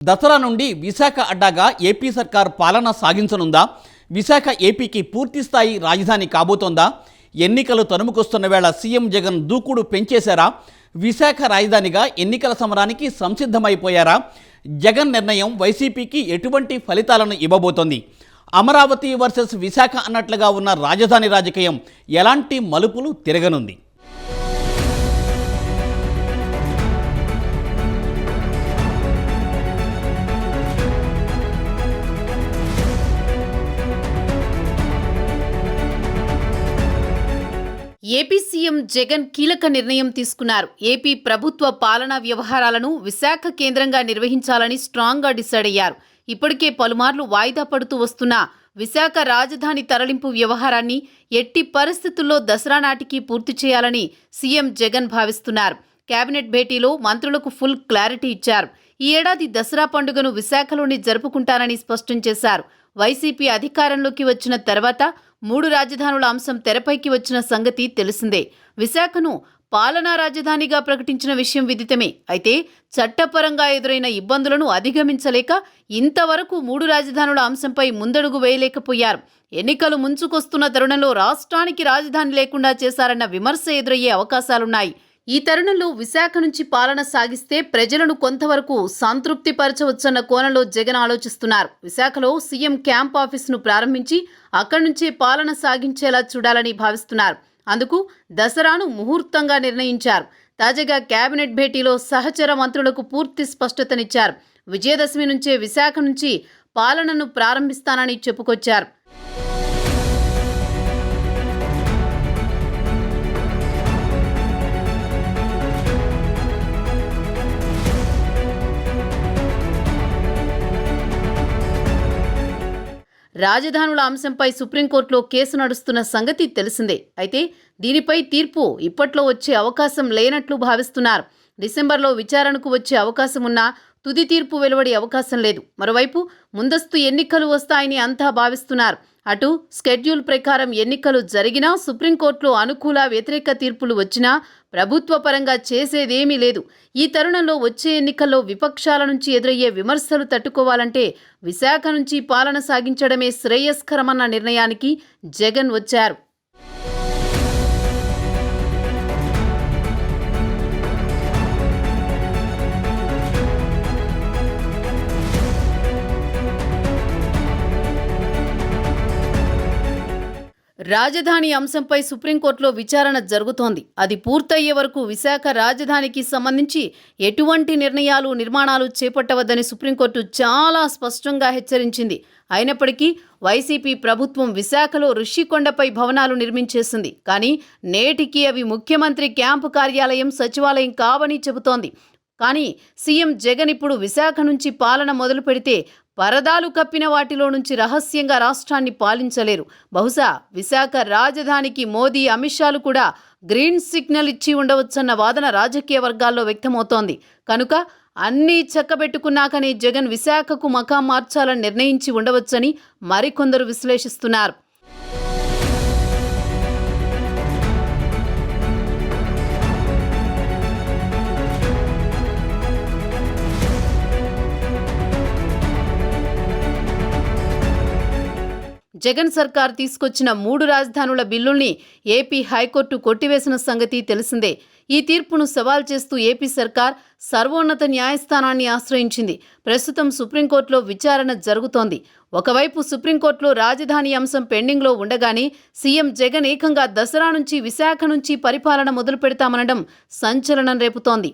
దసరా నుండి విశాఖ అడ్డాగా ఏపీ సర్కార్ పాలన సాగించనుందా? విశాఖ ఏపీకి పూర్తిస్థాయి రాజధాని కాబోతోందా? ఎన్నికలు తరుముకొస్తున్న వేళ సీఎం జగన్ దూకుడు పెంచేశారా? విశాఖ రాజధానిగా ఎన్నికల సమరానికి సంసిద్ధమైపోయారా? జగన్ నిర్ణయం వైసీపీకి ఎటువంటి ఫలితాలను ఇవ్వబోతోంది? అమరావతి వర్సెస్ విశాఖ అన్నట్లుగా ఉన్న రాజధాని రాజకీయం ఎలాంటి మలుపులు తిరగనుంది? ఏపీ సీఎం జగన్ కీలక నిర్ణయం తీసుకున్నారు. ఏపీ ప్రభుత్వ పాలనా వ్యవహారాలను విశాఖ కేంద్రంగా నిర్వహించాలని స్ట్రాంగ్గా డిసైడ్ అయ్యారు. ఇప్పటికే పలుమార్లు వాయిదా పడుతూ వస్తున్న విశాఖ రాజధాని తరలింపు వ్యవహారాన్ని ఎట్టి పరిస్థితుల్లో దసరా నాటికి పూర్తి చేయాలని సీఎం జగన్ భావిస్తున్నారు. కేబినెట్ భేటీలో మంత్రులకు ఫుల్ క్లారిటీ ఇచ్చారు. ఈ ఏడాది దసరా పండుగను విశాఖలోనే జరుపుకుంటారని స్పష్టం చేశారు. వైసీపీ అధికారంలోకి వచ్చిన తర్వాత 3 రాజధానుల అంశం తెరపైకి వచ్చిన సంగతి తెలిసిందే. విశాఖను పాలనా రాజధానిగా ప్రకటించిన విషయం విదితమే. అయితే చట్టపరంగా ఎదురైన ఇబ్బందులను అధిగమించలేక ఇంతవరకు 3 రాజధానుల అంశంపై ముందడుగు వేయలేకపోయారు. ఎన్నికలు ముంచుకొస్తున్న తరుణంలో రాష్ట్రానికి రాజధాని లేకుండా చేశారన్న విమర్శ ఎదురయ్యే అవకాశాలున్నాయి. ఈ తరుణంలో విశాఖ నుంచి పాలన సాగిస్తే ప్రజలను కొంతవరకు సంతృప్తి పరచవచ్చన్న కోణంలో జగన్ ఆలోచిస్తున్నారు. విశాఖలో సీఎం క్యాంప్ ఆఫీసును ప్రారంభించి అక్కడి నుంచే పాలన సాగించేలా చూడాలని భావిస్తున్నారు. అందుకు దసరాను ముహూర్తంగా నిర్ణయించారు. తాజాగా కేబినెట్ భేటీలో సహచర మంత్రులకు పూర్తి స్పష్టతనిచ్చారు. విజయదశమి నుంచే విశాఖ నుంచి పాలనను ప్రారంభిస్తానని చెప్పుకొచ్చారు. రాజధానుల అంశంపై సుప్రీంకోర్టులో కేసు నడుస్తున్న సంగతి తెలిసిందే. అయితే దీనిపై తీర్పు ఇప్పట్లో వచ్చే అవకాశం లేనట్లు భావిస్తున్నారు. డిసెంబర్లో విచారణకు వచ్చే అవకాశం ఉన్నా తుది తీర్పు వెలువడే అవకాశం లేదు. మరోవైపు ముందస్తు ఎన్నికలు వస్తాయని అంతా భావిస్తున్నారు. అటు స్కెడ్యూల్ ప్రకారం ఎన్నికలు జరిగినా సుప్రీంకోర్టులో అనుకూల వ్యతిరేక తీర్పులు వచ్చినా ప్రభుత్వ పరంగా చేసేదేమీ లేదు. ఈ తరుణంలో వచ్చే ఎన్నికల్లో విపక్షాల నుంచి ఎదురయ్యే విమర్శలు తట్టుకోవాలంటే విశాఖ నుంచి పాలన సాగించడమే శ్రేయస్కరమన్న నిర్ణయానికి జగన్ వచ్చారు. రాజధాని అంశంపై సుప్రీంకోర్టులో విచారణ జరుగుతోంది. అది పూర్తయ్యే వరకు విశాఖ రాజధానికి సంబంధించి ఎటువంటి నిర్మాణాలు చేపట్టవద్దని సుప్రీంకోర్టు చాలా స్పష్టంగా హెచ్చరించింది. అయినప్పటికీ వైసీపీ ప్రభుత్వం విశాఖలో ఋషికొండపై భవనాలు నిర్మించేసింది. కానీ నేటికి అవి ముఖ్యమంత్రి క్యాంపు కార్యాలయం, సచివాలయం కావని చెబుతోంది. కానీ సీఎం జగన్ ఇప్పుడు విశాఖ నుంచి పాలన మొదలు పెడితే పరదాలు కప్పిన వాటిలో నుంచి రహస్యంగా రాష్ట్రాన్ని పాలించలేరు. బహుశా విశాఖ రాజధానికి మోదీ, అమిత్ షాలు కూడా గ్రీన్ సిగ్నల్ ఇచ్చి ఉండవచ్చన్న వాదన రాజకీయ వర్గాల్లో వ్యక్తమవుతోంది. కనుక అన్నీ చక్కబెట్టుకున్నాకనే జగన్ విశాఖకు మకాం మార్చాలని నిర్ణయించి ఉండవచ్చని మరికొందరు విశ్లేషిస్తున్నారు. జగన్ సర్కార్ తీసుకొచ్చిన 3 రాజధానుల బిల్లుల్ని ఏపీ హైకోర్టు కొట్టివేసిన సంగతి తెలిసిందే. ఈ తీర్పును సవాల్ చేస్తూ ఏపీ సర్కార్ సర్వోన్నత న్యాయస్థానాన్ని ఆశ్రయించింది. ప్రస్తుతం సుప్రీంకోర్టులో విచారణ జరుగుతోంది. ఒకవైపు సుప్రీంకోర్టులో రాజధాని అంశం పెండింగ్లో ఉండగానే సీఎం జగన్ ఏకంగా దసరా నుంచి విశాఖ నుంచి పరిపాలన మొదలు పెడతామనడం సంచలనం రేపుతోంది.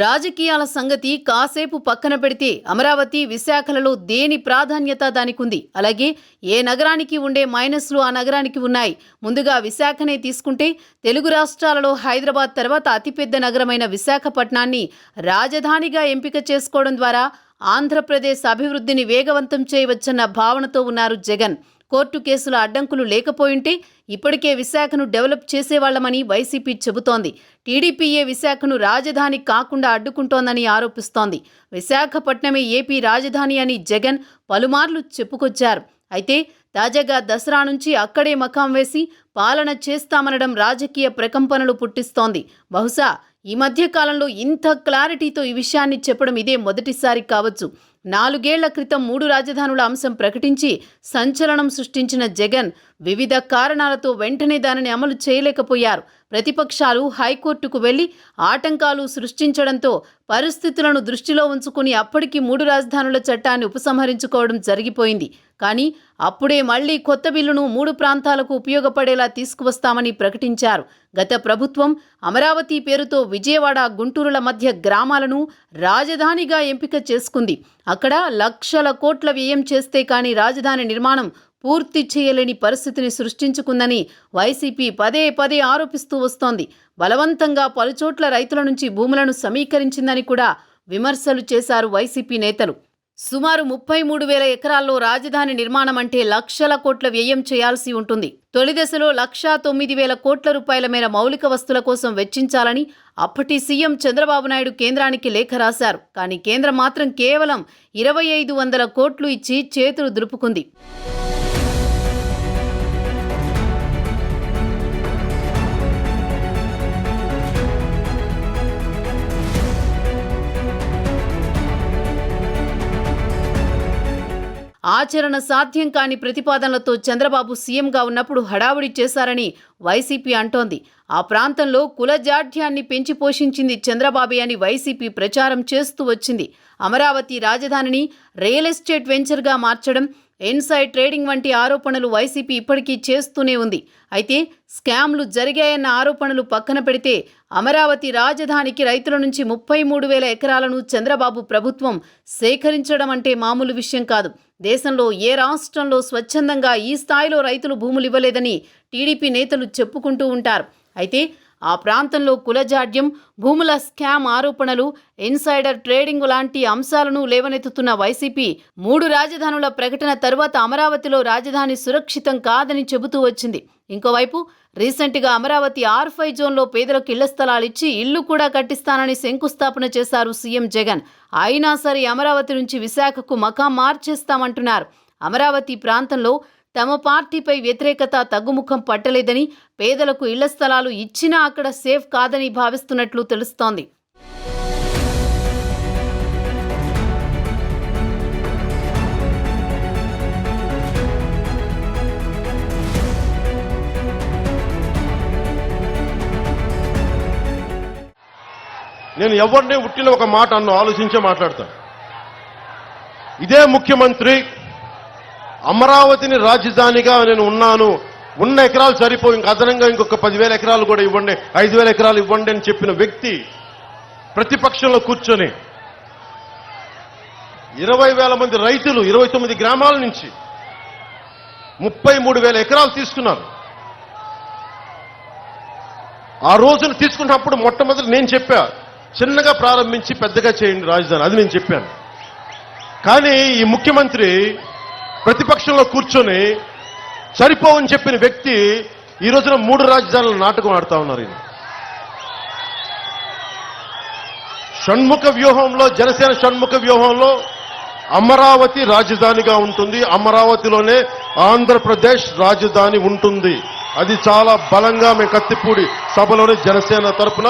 రాజకీయాల సంగతి కాసేపు పక్కన పెడితే అమరావతి, విశాఖలలో దేని ప్రాధాన్యత దానికుంది. అలాగే ఏ నగరానికి ఉండే మైనస్లు ఆ నగరానికి ఉన్నాయి. ముందుగా విశాఖనే తీసుకుంటే తెలుగు రాష్ట్రాలలో హైదరాబాద్ తర్వాత అతిపెద్ద నగరమైన విశాఖపట్నాన్ని రాజధానిగా ఎంపిక చేసుకోవడం ద్వారా ఆంధ్రప్రదేశ్ అభివృద్ధిని వేగవంతం చేయవచ్చన్న భావనతో ఉన్నారు జగన్. కోర్టు కేసుల అడ్డంకులు లేకపోయింటే ఇప్పటికే విశాఖను డెవలప్ చేసేవాళ్లమని వైసీపీ చెబుతోంది. టీడీపీయే విశాఖను రాజధాని కాకుండా అడ్డుకుంటోందని ఆరోపిస్తోంది. విశాఖపట్నమే ఏపీ రాజధాని అని జగన్ పలుమార్లు చెప్పుకొచ్చారు. అయితే తాజాగా దసరా నుంచి అక్కడే మకాం వేసి పాలన చేస్తామనడం రాజకీయ ప్రకంపనలు పుట్టిస్తోంది. బహుశా ఈ మధ్య కాలంలో ఇంత క్లారిటీతో ఈ విషయాన్ని చెప్పడం ఇదే మొదటిసారి కావచ్చు. 4 ఏళ్ల క్రితం 3 రాజధానుల అంశం ప్రకటించి సంచలనం సృష్టించిన జగన్ వివిధ కారణాలతో వెంటనే దానిని అమలు చేయలేకపోయారు. ప్రతిపక్షాలు హైకోర్టుకు వెళ్లి ఆటంకాలు సృష్టించడంతో పరిస్థితులను దృష్టిలో ఉంచుకుని అప్పటికి 3 రాజధానుల చట్టాన్ని ఉపసంహరించుకోవడం జరిగిపోయింది. కానీ అప్పుడే మళ్లీ కొత్త బిల్లును 3 ప్రాంతాలకు ఉపయోగపడేలా తీసుకువస్తామని ప్రకటించారు. గత ప్రభుత్వం అమరావతి పేరుతో విజయవాడ, గుంటూరుల మధ్య గ్రామాలను రాజధానిగా ఎంపిక చేసుకుంది. అక్కడ లక్షల కోట్ల వ్యయం చేస్తే కానీ రాజధాని నిర్మాణం పూర్తి చేయలేని పరిస్థితిని సృష్టించుకుందని వైసీపీ పదే పదే ఆరోపిస్తూ వస్తోంది. బలవంతంగా పలుచోట్ల రైతుల నుంచి భూములను సమీకరించిందని కూడా విమర్శలు చేశారు వైసీపీ నేతలు. సుమారు 33,000 ఎకరాల్లో రాజధాని నిర్మాణం అంటే లక్షల కోట్ల వ్యయం చేయాల్సి ఉంటుంది. తొలి దశలో 1,09,000 కోట్ల రూపాయల మేర మౌలిక వస్తువుల కోసం వెచ్చించాలని అప్పటి సీఎం చంద్రబాబు నాయుడు కేంద్రానికి లేఖ రాశారు. కానీ కేంద్రం మాత్రం కేవలం 2,500 కోట్లు ఇచ్చి చేతులు దులుపుకుంది. ఆచరణ సాధ్యం కాని ప్రతిపాదనలతో చంద్రబాబు సీఎంగా ఉన్నప్పుడు హడావుడి చేశారని వైసీపీ అంటోంది. ఆ ప్రాంతంలో కుల జాఢ్యాన్ని పెంచి పోషించింది చంద్రబాబే అని వైసీపీ ప్రచారం చేస్తూ వచ్చింది. అమరావతి రాజధానిని రియల్ ఎస్టేట్ వెంచర్గా మార్చడం, ఇన్సైడ్ ట్రేడింగ్ వంటి ఆరోపణలు వైసీపీ ఇప్పటికీ చేస్తూనే ఉంది. అయితే స్కామ్లు జరిగాయన్న ఆరోపణలు పక్కన పెడితే అమరావతి రాజధానికి రైతుల నుంచి 33,000 ఎకరాలను చంద్రబాబు ప్రభుత్వం సేకరించడం అంటే మామూలు విషయం కాదు. దేశంలో ఏ రాష్ట్రంలో స్వచ్ఛందంగా ఈ స్థాయిలో రైతులు భూములు ఇవ్వలేదని టీడీపీ నేతలు చెప్పుకుంటూ ఉంటారు. అయితే ఆ ప్రాంతంలో కులజాడ్యం, భూముల స్కామ్ ఆరోపణలు, ఇన్సైడర్ ట్రేడింగ్ లాంటి అంశాలను లేవనెత్తుతున్న వైసీపీ 3 రాజధానుల ప్రకటన తరువాత అమరావతిలో రాజధాని సురక్షితం కాదని చెబుతూ వచ్చింది. ఇంకోవైపు రీసెంట్గా అమరావతి R5 జోన్లో పేదలకు ఇళ్ల స్థలాలిచ్చి ఇల్లు కూడా కట్టిస్తానని శంకుస్థాపన చేశారు సీఎం జగన్. అయినా సరే అమరావతి నుంచి విశాఖకు మకాం మార్చేస్తామంటున్నారు. అమరావతి ప్రాంతంలో తమ పార్టీపై వ్యతిరేకత తగ్గుముఖం పట్టలేదని, పేదలకు ఇళ్ల స్థలాలు ఇచ్చినా అక్కడ సేఫ్ కాదని భావిస్తున్నట్లు తెలుస్తోంది. నేను ఎవరిని ఉట్టిన ఒక మాట ఆలోచించే మాట్లాడతాను. ఇదే ముఖ్యమంత్రి అమరావతిని రాజధానిగా నేను ఉన్నాను, ఉన్న ఎకరాలు సరిపోయి ఇంక అదనంగా ఇంకొక 10,000 ఎకరాలు కూడా ఇవ్వండి, 5,000 ఎకరాలు ఇవ్వండి అని చెప్పిన వ్యక్తి ప్రతిపక్షంలో కూర్చొని 20,000 మంది రైతులు 29 గ్రామాల నుంచి 33,000 ఎకరాలు తీసుకున్నారు. ఆ రోజున తీసుకున్నప్పుడు మొట్టమొదటి నేను చెప్పా, చిన్నగా ప్రారంభించి పెద్దగా చేయండి రాజధాని, అది నేను చెప్పాను. కానీ ఈ ముఖ్యమంత్రి ప్రతిపక్షంలో కూర్చొని సరిపోవని చెప్పిన వ్యక్తి ఈ రోజున 3 రాజధానుల నాటకం ఆడుతా ఉన్నారు. ఈయన షణ్ముఖ వ్యూహంలో, జనసేన షణ్ముఖ వ్యూహంలో అమరావతి రాజధానిగా ఉంటుంది, అమరావతిలోనే ఆంధ్రప్రదేశ్ రాజధాని ఉంటుంది. అది చాలా బలంగా మేము కత్తిపూడి సభలోనే జనసేన తరపున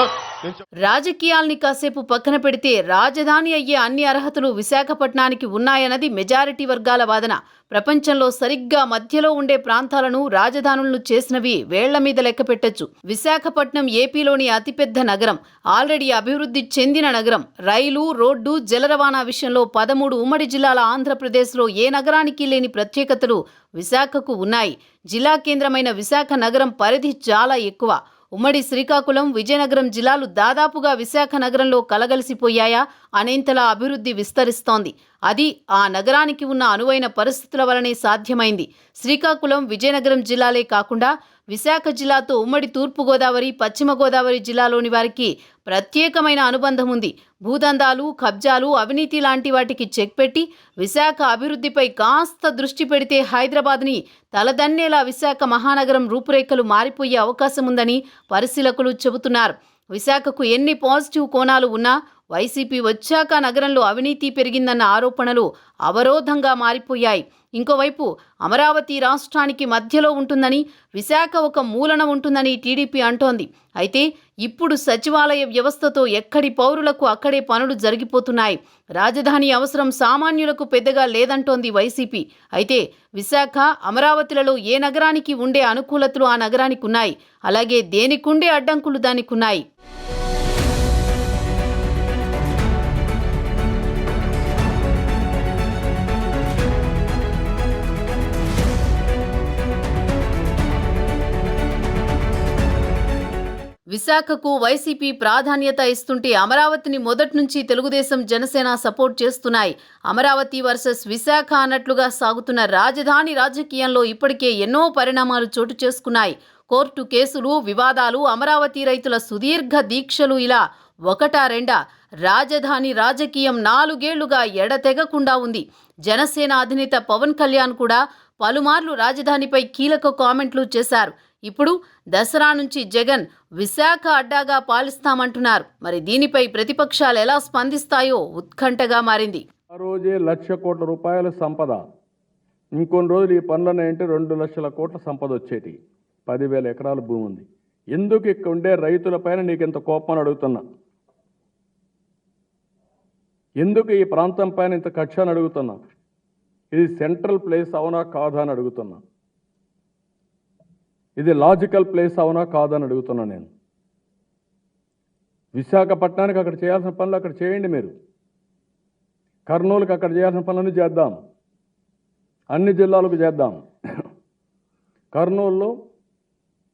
రాజకీయాల్ని కాసేపు పక్కన పెడితే రాజధాని అయ్యే అన్ని అర్హతలు విశాఖపట్నానికి ఉన్నాయన్నది మెజారిటీ వర్గాల వాదన. ప్రపంచంలో సరిగ్గా మధ్యలో ఉండే ప్రాంతాలను రాజధానులను చేసినవి వేళ్ల మీద లెక్క పెట్టొచ్చు. విశాఖపట్నం ఏపీలోని అతిపెద్ద నగరం, ఆల్రెడీ అభివృద్ధి చెందిన నగరం. రైలు, రోడ్డు, జల రవాణా విషయంలో 13 ఉమ్మడి జిల్లాల ఆంధ్రప్రదేశ్లో ఏ నగరానికి లేని ప్రత్యేకతలు విశాఖకు ఉన్నాయి. జిల్లా కేంద్రమైన విశాఖ నగరం పరిధి చాలా ఎక్కువ. ఉమ్మడి శ్రీకాకుళం, విజయనగరం జిల్లాలు దాదాపుగా విశాఖ నగరంలో కలగలిసిపోయాయా అనేంతలా అభివృద్ధి విస్తరిస్తోంది. అది ఆ నగరానికి ఉన్న అనువైన పరిస్థితుల వలనే సాధ్యమైంది. శ్రీకాకుళం, విజయనగరం జిల్లాలే కాకుండా విశాఖ జిల్లాతో ఉమ్మడి తూర్పుగోదావరి పశ్చిమ గోదావరి జిల్లాలోని వారికి ప్రత్యేకమైన అనుబంధం ఉంది. భూదందాలు, కబ్జాలు, అవినీతి లాంటి వాటికి చెక్ పెట్టి విశాఖ అభివృద్ధిపై కాస్త దృష్టి పెడితే హైదరాబాద్ని తలదన్నేలా విశాఖ మహానగరం రూపురేఖలు మారిపోయే అవకాశం ఉందని పరిశీలకులు చెబుతున్నారు. విశాఖకు ఎన్ని పాజిటివ్ కోణాలు ఉన్నా వైసీపీ వచ్చాక నగరంలో అవినీతి పెరిగిందన్న ఆరోపణలు అవరోధంగా మారిపోయాయి. ఇంకోవైపు అమరావతి రాష్ట్రానికి మధ్యలో ఉంటుందని, విశాఖ ఒక మూలన ఉంటుందని టీడీపీ అంటోంది. అయితే ఇప్పుడు సచివాలయ వ్యవస్థతో ఎక్కడి పౌరులకు అక్కడే పనులు జరిగిపోతున్నాయి. రాజధాని అవసరం సామాన్యులకు పెద్దగా లేదంటోంది వైసీపీ. అయితే విశాఖ, అమరావతిలలో ఏ నగరానికి ఉండే అనుకూలతలు ఆ నగరానికి ఉన్నాయి, అలాగే దేనికుండే అడ్డంకులు దానికి ఉన్నాయి. విశాఖకు వైసీపీ ప్రాధాన్యత ఇస్తుంటే అమరావతిని మొదటి నుంచి తెలుగుదేశం, జనసేన సపోర్ట్ చేస్తున్నాయి. అమరావతి వర్సెస్ విశాఖ అన్నట్లుగా సాగుతున్న రాజధాని రాజకీయంలో ఇప్పటికే ఎన్నో పరిణామాలు చోటు చేసుకున్నాయి. కోర్టు కేసులు, వివాదాలు, అమరావతి రైతుల సుదీర్ఘ దీక్షలు ఇలా ఒకటా రెండా రాజధాని రాజకీయం 4 ఏళ్లుగా ఎడతెగకుండా ఉంది. జనసేన అధినేత పవన్ కళ్యాణ్ కూడా పలుమార్లు రాజధానిపై కీలక కామెంట్లు చేశారు. ఇప్పుడు దసరా నుంచి జగన్ విశాఖ అడ్డాగా పాలిస్తామంటున్నారు. మరి దీనిపై ప్రతిపక్షాలు ఎలా స్పందిస్తాయో ఉత్కంఠగా మారింది. ఆ రోజే 1,00,000 కోట్ల రూపాయల సంపద, ఇంకొన్ని రోజులు ఈ పనులనే అంటే 2 లక్షల కోట్ల సంపద వచ్చేటి. 10,000 ఎకరాల భూమి ఉంది. ఎందుకు ఇక్కడ ఉండే రైతులపైన నీకు ఇంత కోపం అడుగుతున్నా? ఎందుకు ఈ ప్రాంతం పైన ఇంత కక్ష అని అడుగుతున్నా? ఇది సెంట్రల్ ప్లేస్ అవునా కాదా అని అడుగుతున్నా. ఇది లాజికల్ ప్లేస్ అవునా కాదని అడుగుతున్నా నేను. విశాఖపట్నానికి అక్కడ చేయాల్సిన పనులు అక్కడ చేయండి మీరు. కర్నూలుకి అక్కడ చేయాల్సిన పనులన్నీ చేద్దాం, అన్ని జిల్లాలకు చేద్దాం. కర్నూలులో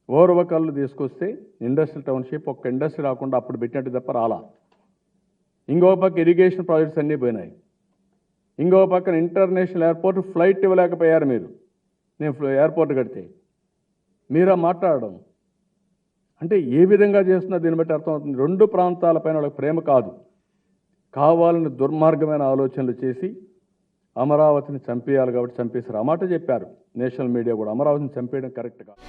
ఓర్వకల్లు తీసుకొస్తే ఇండస్ట్రియల్ టౌన్షిప్, ఒక్క ఇండస్ట్రీ రాకుండా అప్పుడు పెట్టినట్టు తప్ప రాలా. ఇంకో పక్క ఇరిగేషన్ ప్రాజెక్ట్స్ అన్నీ పోయినాయి. ఇంకో పక్కన ఇంటర్నేషనల్ ఎయిర్పోర్ట్ ఫ్లైట్ ఇవ్వలేకపోయారు మీరు. నేను ఎయిర్పోర్ట్ కడితే మీరా మాట్లాడడం అంటే ఏ విధంగా చేస్తున్నా దీన్ని బట్టి అర్థమవుతుంది. 2 ప్రాంతాలపైన వాళ్ళకి ప్రేమ కాదు, కావాలని దుర్మార్గమైన ఆలోచనలు చేసి అమరావతిని చంపేయాలి కాబట్టి చంపేశారు. ఆ మాట చెప్పారు నేషనల్ మీడియా కూడా. అమరావతిని చంపేయడం కరెక్ట్ కాదు.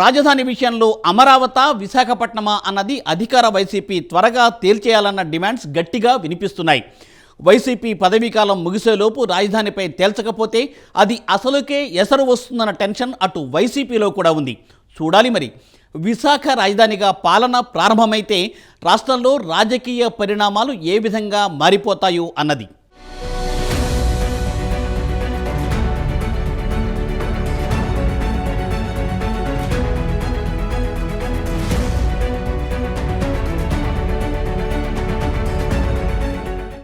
రాజధాని విషయంలో అమరావతి, విశాఖపట్నమా అన్నది అధికార వైసీపీ త్వరగా తేల్చేయాలన్న డిమాండ్స్ గట్టిగా వినిపిస్తున్నాయి. వైసీపీ పదవీకాలం ముగిసేలోపు రాజధానిపై తేల్చకపోతే అది అసలుకే ఎసరు వస్తుందన్న టెన్షన్ అటు వైసీపీలో కూడా ఉంది. చూడాలి మరి. విశాఖ రాజధానిగా పాలన ప్రారంభమైతే రాష్ట్రంలో రాజకీయ పరిణామాలు ఏ విధంగా మారిపోతాయో అన్నది.